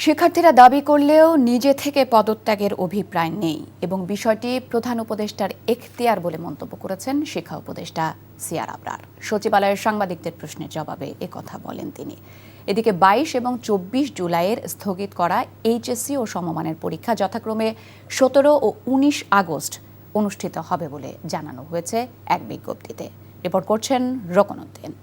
শিক্ষার্থীরা দাবি করলেও নিজে থেকে পদত্যাগের অভিপ্রায় নেই এবং বিষয়টি প্রধান উপদেষ্টার এখতিয়ার বলে মন্তব্য করেছেন শিক্ষা উপদেষ্টা সিআর আবরার। সচিবালয়ের সাংবাদিকদের প্রশ্নের জবাবে একথা বলেন তিনি। এদিকে 22 এবং 24 জুলাইয়ের স্থগিত করা এইচএসসি ও সমমানের পরীক্ষা যথাক্রমে 17 ও 19 আগস্ট অনুষ্ঠিত হবে বলে জানানো হয়েছে এক বিজ্ঞপ্তিতে। রিপোর্ট করছেন রকনউদ্দিন।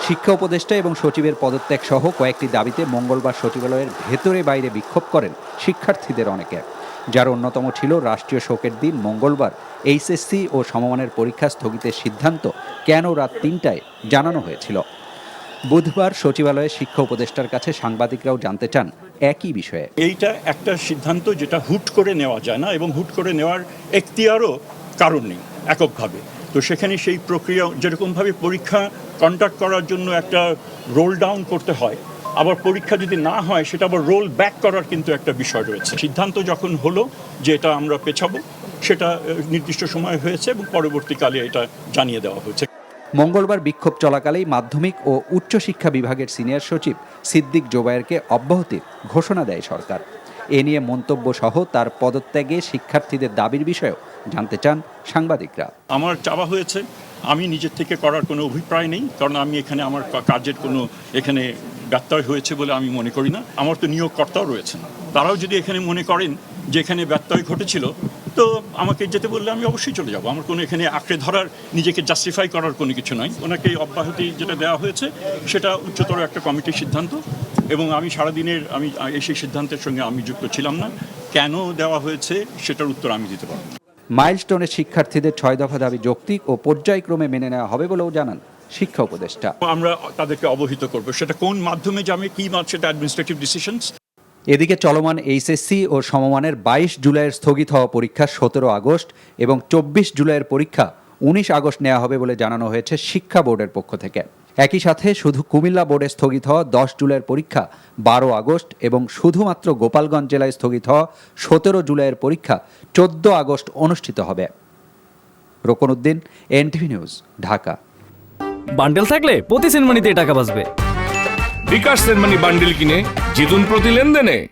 শিক্ষা উপদেষ্টা এবং সচিবের পদত্যাগ সহ কয়েকটি দাবিতে মঙ্গলবার সচিবালয়ের ভেতরে বাইরে বিক্ষোভ করেন শিক্ষার্থীদের অনেকে, যার অন্যতম ছিল রাষ্ট্রীয় শোকের দিন মঙ্গলবার এইচএসসি ও সমমানের পরীক্ষা স্থগিতের সিদ্ধান্ত কেন রাত ৩টায় জানানো হয়েছিল। বুধবার সচিবালয়ের শিক্ষা উপদেষ্টার কাছে সাংবাদিকরাও জানতে চান একই বিষয়ে। এইটা একটা সিদ্ধান্ত যেটা হুট করে নেওয়া যায় না এবং হুট করে নেওয়ার এখতিয়ারও কারণ নেই এককভাবে। তো সেখানে সেই প্রক্রিয়া যেরকমভাবে পরীক্ষা কন্ডাক্ট করার জন্য একটা রোল ডাউন করতে হয়, আবার পরীক্ষা যদি না হয় সেটা আবার রোল ব্যাক করার কিন্তু একটা বিষয় রয়েছে। সিদ্ধান্ত যখন হলো যে এটা আমরা পেছাবো, সেটা নির্দিষ্ট সময় হয়েছে এবং পরবর্তীকালে এটা জানিয়ে দেওয়া হয়েছে। মঙ্গলবার বিক্ষোভ চলাকালেই মাধ্যমিক ও উচ্চশিক্ষা বিভাগের সিনিয়র সচিব সিদ্দিক জোবায়েরকে অব্যাহতির ঘোষণা দেয় সরকার। এ নিয়ে মন্তব্য সহ তার পদত্যাগে শিক্ষার্থীদের দাবির বিষয়েও জানতে চান সাংবাদিকরা। আমার চাওয়া হয়েছে, আমি নিজের থেকে করার কোনো অভিপ্রায় নেই, কারণ আমি এখানে আমার কাজের কোনো এখানে ব্যত্যয় হয়েছে বলে আমি মনে করি না। আমার তো নিয়োগকর্তাও রয়েছেন, তারাও যদি এখানে মনে করেন যে এখানে ব্যত্যয় ঘটেছিল, তো আমাকে যেতে বললে আমি অবশ্যই চলে যাব। আমার কোনো এখানে আঁকড়ে ধরার, নিজেকে জাস্টিফাই করার কোনো কিছু নয়। ওনাকে অব্যাহতি যেটা দেওয়া হয়েছে সেটা উচ্চতর একটা কমিটির সিদ্ধান্ত এবং আমি সারাদিনের সেই সিদ্ধান্তের সঙ্গে আমি যুক্ত ছিলাম না। কেন দেওয়া হয়েছে সেটার উত্তর আমি দিতে পারব। মাইলস্টোনের শিক্ষার্থীদের 6 দফা দাবি যৌক্তিক ও পর্যায়ক্রমে মেনে নেওয়া হবে বলেও জানান শিক্ষা উপদেষ্টা। আমরা তাদেরকে অবহিত করব, সেটা কোন মাধ্যমে যাবে কি সেটা অ্যাডমিনিস্ট্রেটিভ ডিসিশনস। এদিকে চলমান এইচএসসি ও সমমানের 22 জুলাইয়ের স্থগিত হওয়া পরীক্ষা 17 আগস্ট এবং 24 জুলাইয়ের পরীক্ষা 19 আগস্ট নেওয়া হবে বলে জানানো হয়েছে শিক্ষা বোর্ডের পক্ষ থেকে। একই সাথে শুধু কুমিল্লা বোর্ডে স্থগিত হওয়া 10 জুলাইয়ের পরীক্ষা 12 আগস্ট এবং শুধুমাত্র গোপালগঞ্জ জেলায় স্থগিত হওয়া 17 জুলাইয়ের পরীক্ষা 14 আগস্ট অনুষ্ঠিত হবে। রকনউদ্দিন, এনটিভি নিউজ, ঢাকা। বান্ডেল থাকলে প্রতি সেনমানিতে টাকা বাঁচবে। বিকাশ সেনমানি বান্ডেল কিনে জিতুন প্রতি লেনদেনে।